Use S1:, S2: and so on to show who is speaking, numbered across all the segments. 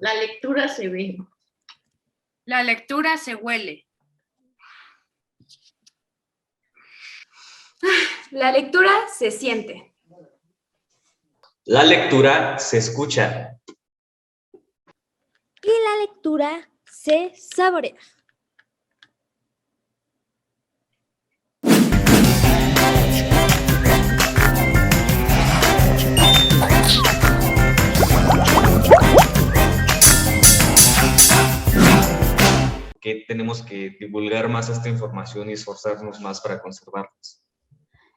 S1: La lectura se ve.
S2: La lectura se huele.
S3: La lectura se siente.
S4: La lectura se escucha.
S5: Y la lectura se saborea.
S4: Que tenemos que divulgar más esta información y esforzarnos más para conservarlas.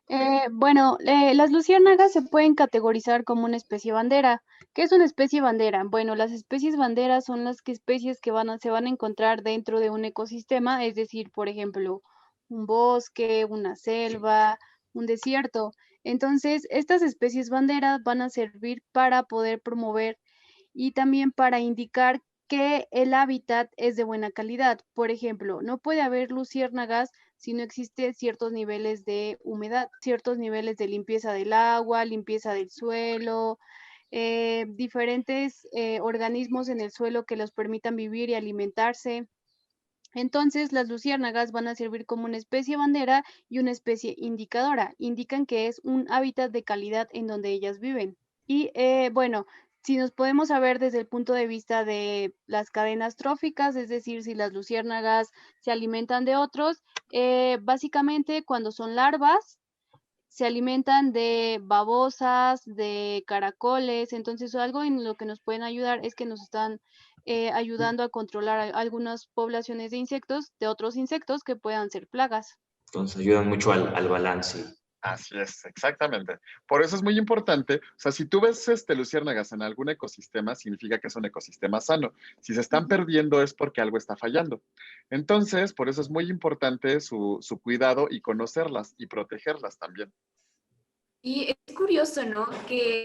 S6: Las luciérnagas se pueden categorizar como una especie bandera. ¿Qué es una especie bandera? Bueno, las especies banderas son las especies que se van a encontrar dentro de un ecosistema, es decir, por ejemplo, un bosque, una selva, un desierto. Entonces, estas especies banderas van a servir para poder promover y también para indicar que el hábitat es de buena calidad. Por ejemplo, no puede haber luciérnagas si no existe ciertos niveles de humedad, ciertos niveles de limpieza del agua, limpieza del suelo, diferentes organismos en el suelo que los permitan vivir y alimentarse. Entonces, las luciérnagas van a servir como una especie bandera y una especie indicadora. Indican que es un hábitat de calidad en donde ellas viven. Y si nos podemos saber desde el punto de vista de las cadenas tróficas, es decir, si las luciérnagas se alimentan de otros, básicamente cuando son larvas, se alimentan de babosas, de caracoles, entonces algo en lo que nos pueden ayudar es que nos están ayudando a controlar algunas poblaciones de insectos, de otros insectos que puedan ser plagas.
S4: Entonces ayudan mucho al balance.
S7: Así es, exactamente. Por eso es muy importante, o sea, si tú ves luciérnagas en algún ecosistema, significa que es un ecosistema sano. Si se están perdiendo es porque algo está fallando. Entonces, por eso es muy importante su cuidado y conocerlas y protegerlas también.
S3: Y es curioso, ¿no? Que,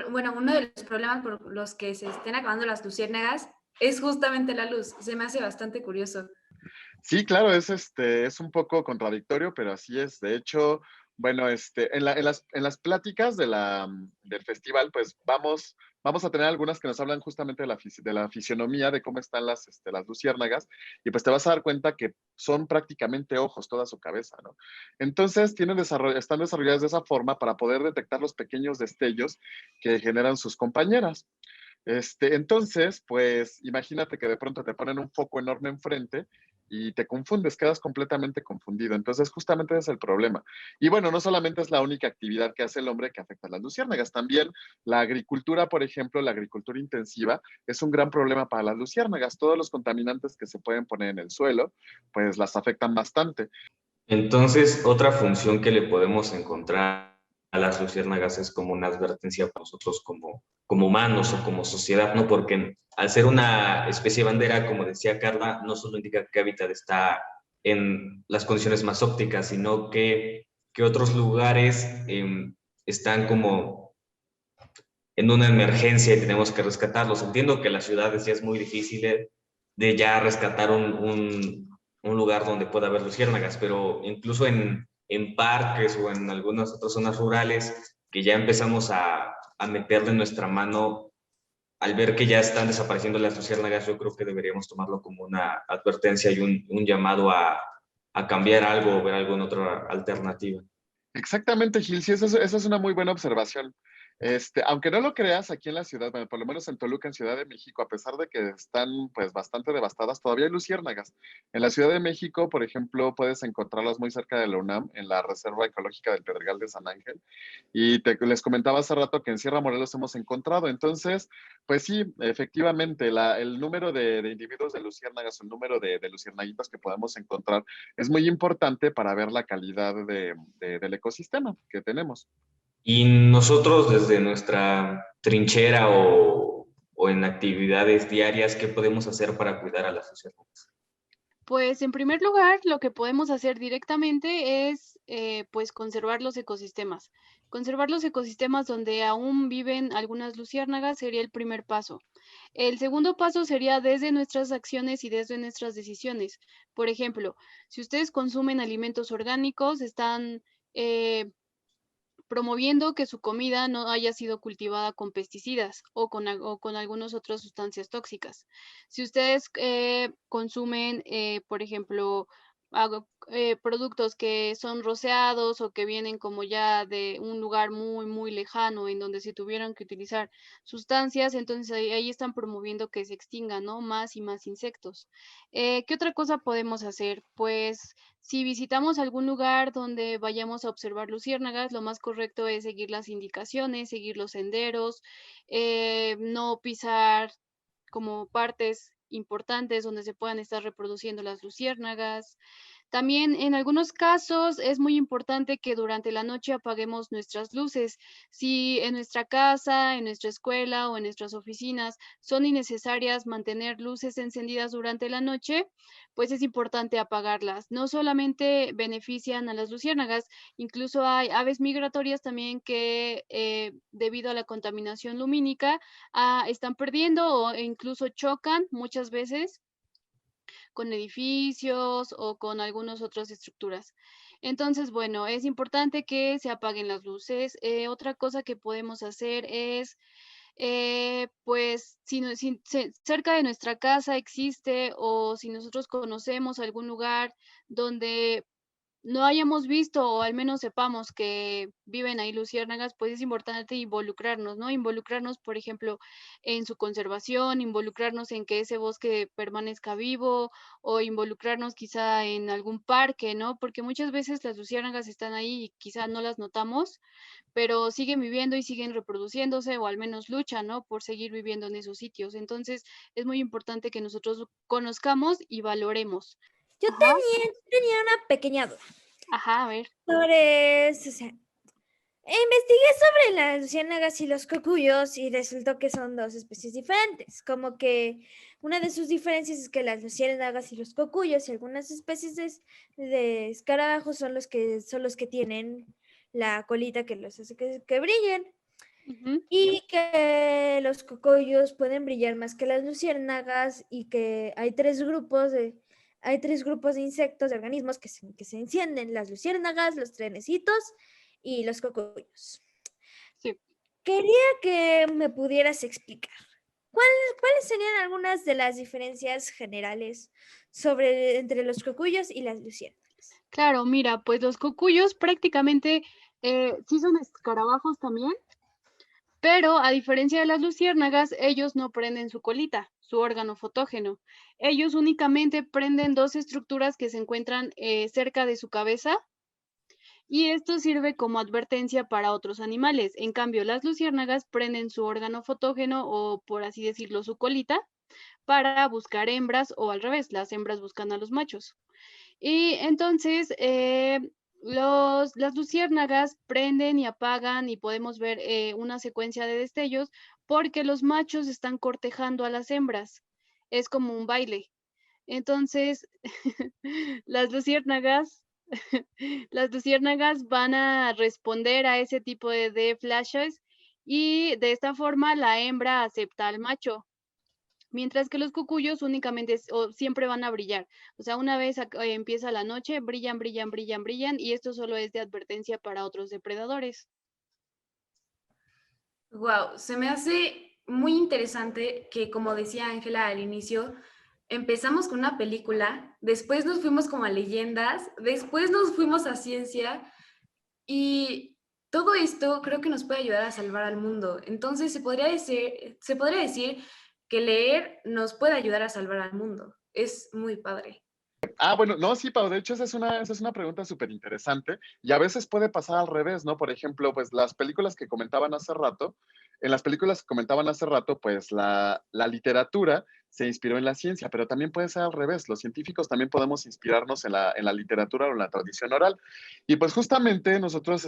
S3: uno de los problemas por los que se estén acabando las luciérnagas es justamente la luz. Se me hace bastante curioso.
S7: Sí, claro, es un poco contradictorio, pero así es. De hecho, bueno, en las pláticas del festival, pues vamos a tener algunas que nos hablan justamente de la fisionomía, de cómo están las luciérnagas, y pues te vas a dar cuenta que son prácticamente ojos, toda su cabeza, ¿no? Entonces, están desarrolladas de esa forma para poder detectar los pequeños destellos que generan sus compañeras. Entonces, pues imagínate que de pronto te ponen un foco enorme enfrente y te confundes, quedas completamente confundido. Entonces, justamente ese es el problema. Y bueno, no solamente es la única actividad que hace el hombre que afecta a las luciérnagas, también la agricultura, por ejemplo, la agricultura intensiva es un gran problema para las luciérnagas. Todos los contaminantes que se pueden poner en el suelo, pues las afectan bastante.
S4: Entonces, otra función que le podemos encontrar a las luciérnagas es como una advertencia para nosotros como humanos o como sociedad, ¿no? Porque al ser una especie bandera, como decía Carla, no solo indica que hábitat está en las condiciones más ópticas, sino que otros lugares están como en una emergencia y tenemos que rescatarlos. Entiendo que en las ciudades ya es muy difícil de ya rescatar un lugar donde pueda haber luciérnagas, pero incluso en parques o en algunas otras zonas rurales que ya empezamos a meterle nuestra mano al ver que ya están desapareciendo las luciérnagas, yo creo que deberíamos tomarlo como una advertencia y un llamado a cambiar algo o ver algo en otra alternativa.
S7: Exactamente, Gil, sí, esa es una muy buena observación. Aunque no lo creas, aquí en la ciudad, bueno, por lo menos en Toluca, en Ciudad de México, a pesar de que están pues bastante devastadas, todavía hay luciérnagas. En la Ciudad de México, por ejemplo, puedes encontrarlas muy cerca de la UNAM, en la Reserva Ecológica del Pedregal de San Ángel. Y les comentaba hace rato que en Sierra Morelos hemos encontrado. Entonces, pues sí, efectivamente, el número de individuos de luciérnagas, el número de luciérnaguitas que podemos encontrar es muy importante para ver la calidad del ecosistema que tenemos.
S4: Y nosotros desde nuestra trinchera o en actividades diarias, ¿qué podemos hacer para cuidar a las luciérnagas?
S6: Pues en primer lugar, lo que podemos hacer directamente es pues conservar los ecosistemas. Conservar los ecosistemas donde aún viven algunas luciérnagas sería el primer paso. El segundo paso sería desde nuestras acciones y desde nuestras decisiones. Por ejemplo, si ustedes consumen alimentos orgánicos, están promoviendo que su comida no haya sido cultivada con pesticidas o con algunas otras sustancias tóxicas. Si ustedes consumen, por ejemplo, productos que son rociados o que vienen como ya de un lugar muy, muy lejano en donde se tuvieron que utilizar sustancias, entonces ahí están promoviendo que se extingan, ¿no? Más y más insectos. ¿Qué otra cosa podemos hacer? Pues si visitamos algún lugar donde vayamos a observar luciérnagas, lo más correcto es seguir las indicaciones, seguir los senderos, no pisar como partes importantes donde se puedan estar reproduciendo las luciérnagas. También en algunos casos es muy importante que durante la noche apaguemos nuestras luces. Si en nuestra casa, en nuestra escuela o en nuestras oficinas son innecesarias mantener luces encendidas durante la noche, pues es importante apagarlas. No solamente benefician a las luciérnagas, incluso hay aves migratorias también que debido a la contaminación lumínica están perdiendo o incluso chocan muchas veces con edificios o con algunas otras estructuras. Entonces, bueno, es importante que se apaguen las luces. Otra cosa que podemos hacer es, pues, si cerca de nuestra casa existe o si nosotros conocemos algún lugar donde no hayamos visto o al menos sepamos que viven ahí luciérnagas, pues es importante involucrarnos, ¿no? Involucrarnos, por ejemplo, en su conservación, involucrarnos en que ese bosque permanezca vivo o involucrarnos quizá en algún parque, ¿no? Porque muchas veces las luciérnagas están ahí y quizá no las notamos, pero siguen viviendo y siguen reproduciéndose o al menos luchan, ¿no? Por seguir viviendo en esos sitios. Entonces, es muy importante que nosotros conozcamos y valoremos.
S5: Yo
S6: Ajá,
S5: tenía una pequeña duda
S6: ajá, a ver.
S5: sobre eso. O sea, investigué sobre las luciérnagas y los cocuyos y resultó que son dos especies diferentes. Como que una de sus diferencias es que las luciérnagas y los cocuyos y algunas especies de escarabajos son los que tienen la colita que los hace que brillen.
S6: Ujú.
S5: Y que los cocuyos pueden brillar más que las luciérnagas y que hay tres grupos de insectos, de organismos que se encienden: las luciérnagas, los trenecitos y los cocuyos.
S6: Sí,
S5: Quería que me pudieras explicar cuáles serían algunas de las diferencias generales entre los cocuyos y las luciérnagas.
S6: claro, mira, pues los cocuyos prácticamente sí son escarabajos también, pero a diferencia de las luciérnagas, ellos no prenden su colita, su órgano fotógeno. Ellos únicamente prenden dos estructuras que se encuentran cerca de su cabeza y esto sirve como advertencia para otros animales. En cambio, las luciérnagas prenden su órgano fotógeno o, por así decirlo, su colita para buscar hembras o al revés, las hembras buscan a los machos. Y entonces, las luciérnagas prenden y apagan y podemos ver una secuencia de destellos porque los machos están cortejando a las hembras. Es como un baile. Entonces, las luciérnagas, las luciérnagas van a responder a ese tipo de flashes y de esta forma la hembra acepta al macho. Mientras que los cocuyos únicamente o siempre van a brillar. O sea, una vez empieza la noche, brillan, brillan, brillan, brillan, y esto solo es de advertencia para otros depredadores.
S3: Wow, se me hace muy interesante que, como decía Ángela al inicio, empezamos con una película, después nos fuimos como a leyendas, después nos fuimos a ciencia y todo esto creo que nos puede ayudar a salvar al mundo. Entonces se podría decir que leer nos puede ayudar a salvar al mundo. Es muy padre.
S7: Ah, bueno, no, sí, Pau, de hecho esa es una pregunta súper interesante y a veces puede pasar al revés, ¿no? Por ejemplo, pues las películas que comentaban hace rato, en las películas que comentaban hace rato, pues la literatura se inspiró en la ciencia, pero también puede ser al revés, los científicos también podemos inspirarnos en la literatura o en la tradición oral. Y pues justamente nosotros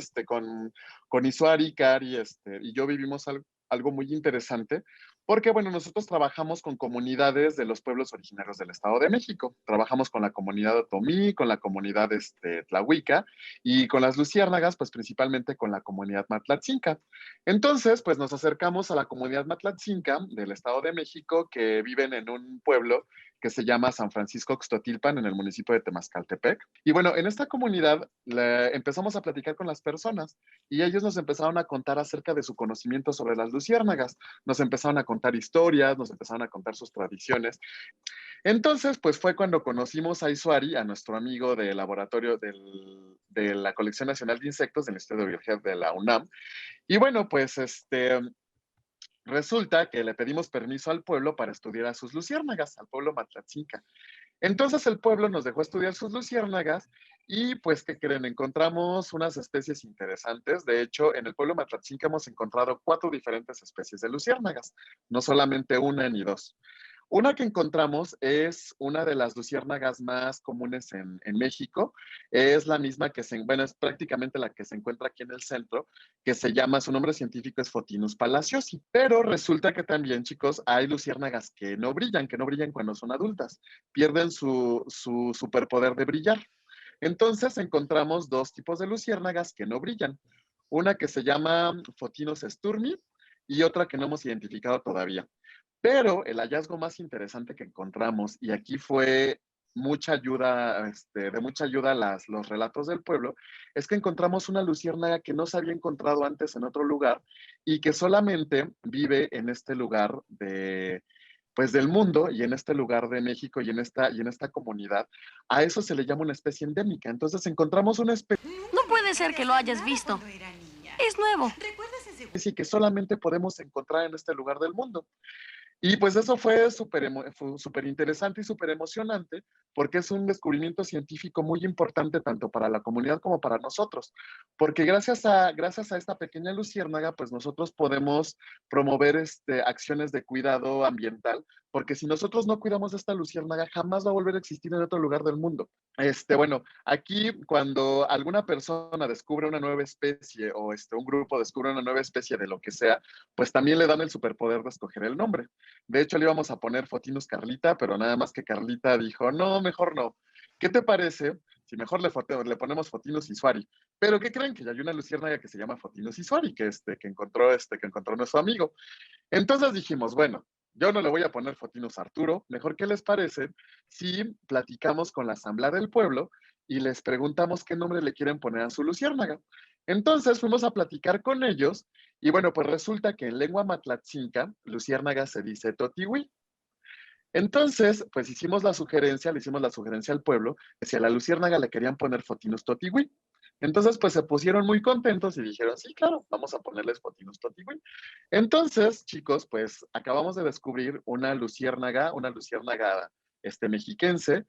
S7: con Isuari, Cari y yo vivimos algo muy interesante porque, bueno, nosotros trabajamos con comunidades de los pueblos originarios del Estado de México. Trabajamos con la comunidad otomí, con la comunidad tlahuica y con las luciérnagas, pues principalmente con la comunidad matlatzinca. Entonces, pues nos acercamos a la comunidad matlatzinca del Estado de México que viven en un pueblo que se llama San Francisco Oxtotilpan, en el municipio de Temascaltepec. Y bueno, en esta comunidad empezamos a platicar con las personas y ellos nos empezaron a contar acerca de su conocimiento sobre las luciérnagas. Nos empezaron a contar historias, nos empezaron a contar sus tradiciones. Entonces, pues fue cuando conocimos a Isuari, a nuestro amigo del laboratorio de la Colección Nacional de Insectos del Instituto de Biología de la UNAM. Y bueno, pues resulta que le pedimos permiso al pueblo para estudiar a sus luciérnagas, al pueblo Matlatzinca. Entonces el pueblo nos dejó estudiar sus luciérnagas y pues, ¿qué creen? Encontramos unas especies interesantes. De hecho, en el pueblo Matlatzinca hemos encontrado 4 diferentes especies de luciérnagas, no solamente una ni 2. Una que encontramos es una de las luciérnagas más comunes en México. Es la misma bueno, es prácticamente la que se encuentra aquí en el centro, que se llama, su nombre científico es Photinus palaciosi. Pero resulta que también, chicos, hay luciérnagas que no brillan cuando son adultas. Pierden su superpoder de brillar. Entonces encontramos 2 tipos de luciérnagas que no brillan. Una que se llama Photinus sturmi y otra que no hemos identificado todavía. Pero el hallazgo más interesante que encontramos, y aquí fue mucha ayuda, de mucha ayuda los relatos del pueblo, es que encontramos una luciérnaga que no se había encontrado antes en otro lugar y que solamente vive en este lugar pues del mundo y en este lugar de México y en esta comunidad. A eso se le llama una especie endémica. Entonces encontramos una especie
S1: No puede ser que lo hayas visto. Es nuevo.
S7: que solamente podemos encontrar en este lugar del mundo. Y pues eso fue súper interesante y súper emocionante porque es un descubrimiento científico muy importante tanto para la comunidad como para nosotros. Porque gracias a esta pequeña luciérnaga, pues nosotros podemos promover acciones de cuidado ambiental, porque si nosotros no cuidamos de esta luciérnaga, jamás va a volver a existir en otro lugar del mundo. Bueno, aquí cuando alguna persona descubre una nueva especie o un grupo descubre una nueva especie de lo que sea, pues también le dan el superpoder de escoger el nombre. De hecho, le íbamos a poner Photinus Carlita, pero nada más que Carlita dijo, no, mejor no. ¿Qué te parece si mejor le ponemos Photinus Isuari? Pero ¿qué creen? Que ya hay una luciérnaga que se llama Photinus Isuari, que encontró nuestro amigo. Entonces dijimos, bueno, yo no le voy a poner Photinus Arturo, mejor ¿qué les parece si platicamos con la asamblea del pueblo y les preguntamos qué nombre le quieren poner a su luciérnaga? Entonces fuimos a platicar con ellos y bueno, pues resulta que en lengua matlatzinca, luciérnaga se dice totihui. Entonces, pues le hicimos la sugerencia al pueblo, que si a la luciérnaga le querían poner Photinus totihui. Entonces, pues se pusieron muy contentos y dijeron, sí, claro, vamos a ponerles Photinus totihui. Entonces, chicos, pues acabamos de descubrir una luciérnaga mexiquense.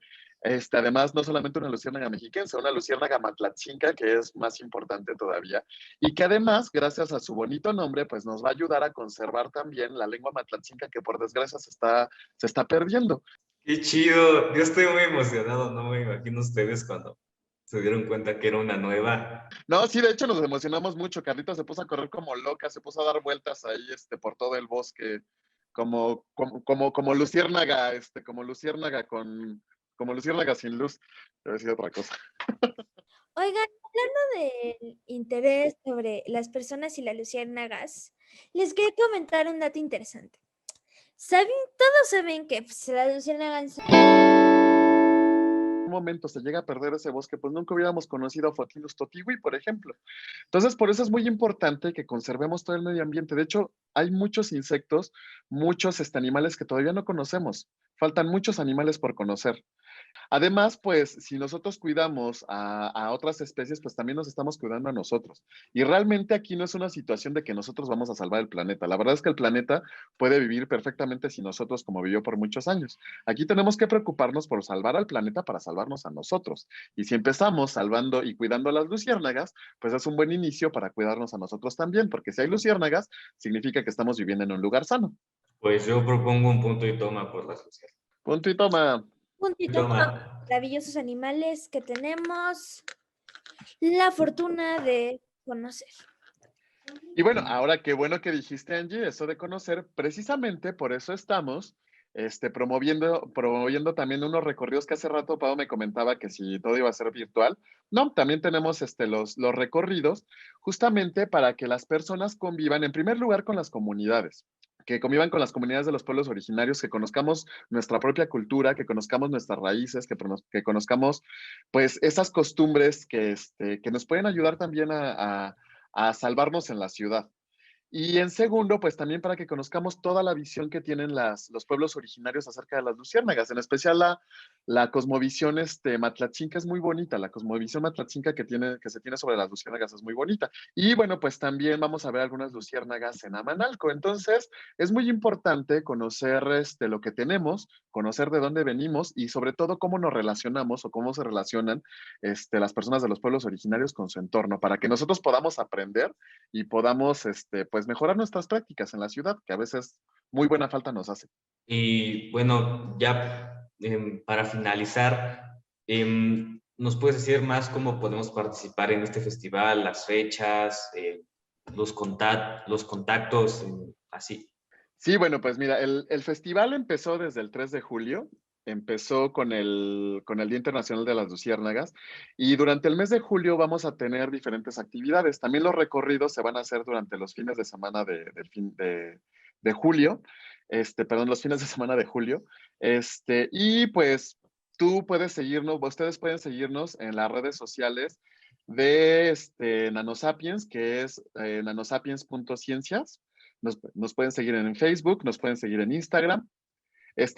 S7: Además, no solamente una luciérnaga mexiquense, una luciérnaga matlatzinca, que es más importante todavía, y que además, gracias a su bonito nombre, pues nos va a ayudar a conservar también la lengua matlatzinca que por desgracia se está perdiendo.
S4: Qué chido, yo estoy muy emocionado, no me imagino ustedes cuando se dieron cuenta que era una nueva.
S7: No, sí, de hecho nos emocionamos mucho. Carlita se puso a correr como loca, se puso a dar vueltas ahí por todo el bosque, como luciérnaga, como luciérnaga sin luz. Debe decir otra cosa.
S5: Oigan, hablando del interés sobre las personas y las luciérnagas, les quería comentar un dato interesante. Todos saben que las luciérnagas
S7: momento se llega a perder ese bosque, pues nunca hubiéramos conocido a Photinus totihui, por ejemplo. Entonces, por eso es muy importante que conservemos todo el medio ambiente. De hecho, hay muchos insectos, muchos animales que todavía no conocemos. Faltan muchos animales por conocer. Además, pues, si nosotros cuidamos a otras especies, pues también nos estamos cuidando a nosotros. Y realmente aquí no es una situación de que nosotros vamos a salvar el planeta. La verdad es que el planeta puede vivir perfectamente sin nosotros como vivió por muchos años. Aquí tenemos que preocuparnos por salvar al planeta para salvarnos a nosotros. Y si empezamos salvando y cuidando a las luciérnagas, pues es un buen inicio para cuidarnos a nosotros también, porque si hay luciérnagas, significa que estamos viviendo en un lugar sano.
S4: Pues yo propongo un punto y toma por las luciérnagas.
S7: Punto y toma.
S5: Puntito, maravillosos animales que tenemos la fortuna de conocer.
S7: Y bueno, ahora qué bueno que dijiste, Angie, eso de conocer, precisamente por eso estamos promoviendo también unos recorridos que hace rato Pau me comentaba que si todo iba a ser virtual. No, también tenemos los recorridos justamente para que las personas convivan en primer lugar con las comunidades. que convivan con las comunidades de los pueblos originarios, que conozcamos nuestra propia cultura, que conozcamos nuestras raíces, que conozcamos pues esas costumbres que nos pueden ayudar también a salvarnos en la ciudad. Y en segundo, pues también para que conozcamos toda la visión que tienen los pueblos originarios acerca de las luciérnagas, en especial la cosmovisión matlatzinca es muy bonita, la cosmovisión matlatzinca que se tiene sobre las luciérnagas es muy bonita. Y bueno, pues también vamos a ver algunas luciérnagas en Amanalco. Entonces, es muy importante conocer lo que tenemos, conocer de dónde venimos y sobre todo cómo nos relacionamos o cómo se relacionan las personas de los pueblos originarios con su entorno, para que nosotros podamos aprender y podamos pues mejorar nuestras prácticas en la ciudad, que a veces muy buena falta nos hace.
S4: Y bueno, ya para finalizar, ¿nos puedes decir más cómo podemos participar en este festival, las fechas, los contactos, así?
S7: Sí, bueno, pues mira, el festival empezó desde el 3 de julio, empezó con el Día Internacional de las Luciérnagas y durante el mes de julio vamos a tener diferentes actividades. También los recorridos se van a hacer durante los fines de semana de julio, perdón, los fines de semana de julio, y pues tú puedes seguirnos, ustedes pueden seguirnos en las redes sociales de Nanosapiens, que es nanosapiens.ciencias. Nos pueden seguir en Facebook, nos pueden seguir en Instagram.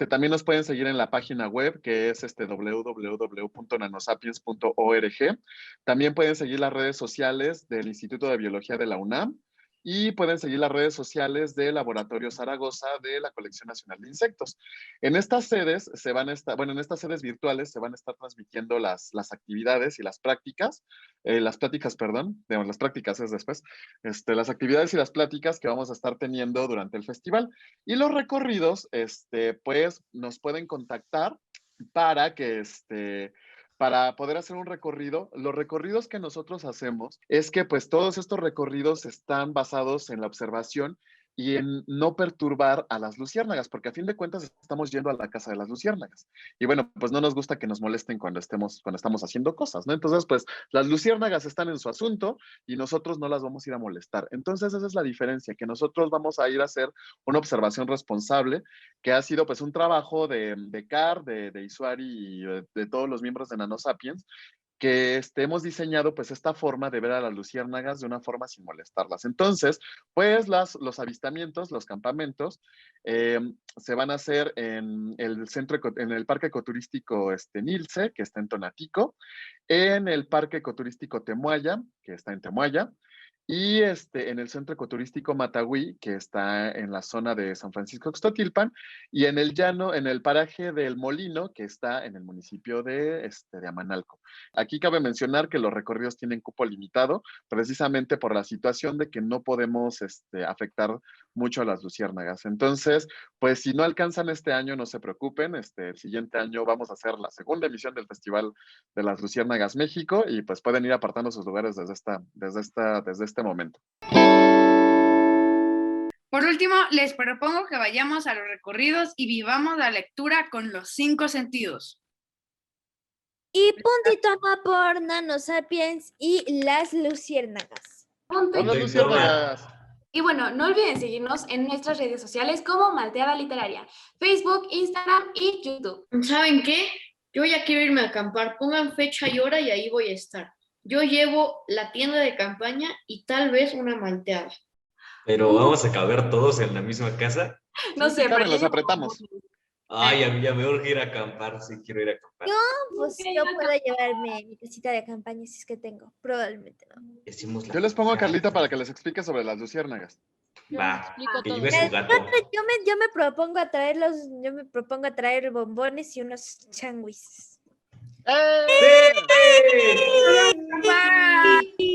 S7: También nos pueden seguir en la página web que es www.nanosapiens.org. También pueden seguir las redes sociales del Instituto de Biología de la UNAM y pueden seguir las redes sociales del Laboratorio Zaragoza de la Colección Nacional de Insectos. En estas sedes en estas sedes virtuales se van a estar transmitiendo las actividades y las prácticas es después, las actividades y las pláticas que vamos a estar teniendo durante el festival. Y los recorridos, pues nos pueden contactar para para poder hacer un recorrido. Los recorridos que nosotros hacemos es que pues todos estos recorridos están basados en la observación y en no perturbar a las luciérnagas, porque a fin de cuentas estamos yendo a la casa de las luciérnagas. Y bueno, pues no nos gusta que nos molesten cuando estamos haciendo cosas, ¿no? Entonces, pues las luciérnagas están en su asunto y nosotros no las vamos a ir a molestar. Entonces, esa es la diferencia, que nosotros vamos a ir a hacer una observación responsable, que ha sido pues un trabajo de CAR, de Isuari y de todos los miembros de Nanosapiens, que hemos diseñado pues esta forma de ver a las luciérnagas de una forma sin molestarlas. Entonces, pues los avistamientos, los campamentos, se van a hacer en el Parque Ecoturístico Nilce, que está en Tonatico, en el Parque Ecoturístico Temuaya, que está en Temuaya, y en el Centro Ecoturístico Matagüí, que está en la zona de San Francisco Ixtotilpan, y en el llano, en el paraje del Molino, que está en el municipio de Amanalco. Aquí cabe mencionar que los recorridos tienen cupo limitado, precisamente por la situación de que no podemos afectar mucho a las luciérnagas. Entonces, pues si no alcanzan este año, no se preocupen, el siguiente año vamos a hacer la segunda emisión del Festival de las Luciérnagas México y pues pueden ir apartando sus lugares desde este momento.
S2: Por último, les propongo que vayamos a los recorridos y vivamos la lectura con los 5 sentidos.
S5: Y puntito por Nanosapiens y las luciérnagas.
S3: Punto y
S7: ¡Hola, luciérnagas!
S3: Y bueno, no olviden seguirnos en nuestras redes sociales como Malteada Literaria, Facebook, Instagram y YouTube.
S8: ¿Saben qué? Yo ya quiero irme a acampar. Pongan fecha y hora y ahí voy a estar. Yo llevo la tienda de campaña y tal vez una malteada.
S4: ¿Pero vamos a caber todos en la misma casa?
S3: No sé,
S7: Caben,
S3: pero
S7: los apretamos.
S4: Ay, a mí ya me urge ir a acampar, sí quiero ir a acampar.
S5: Pues yo puedo llevarme mi casita de campaña si es que tengo. Probablemente no.
S7: Yo les pongo a Carlita para que les explique sobre las luciérnagas.
S4: Va,
S6: Explico
S4: que
S6: todo.
S4: lleve su gato.
S5: Yo me propongo a traer bombones y unos sándwiches.
S7: ¡Eh!
S4: ¡Sí!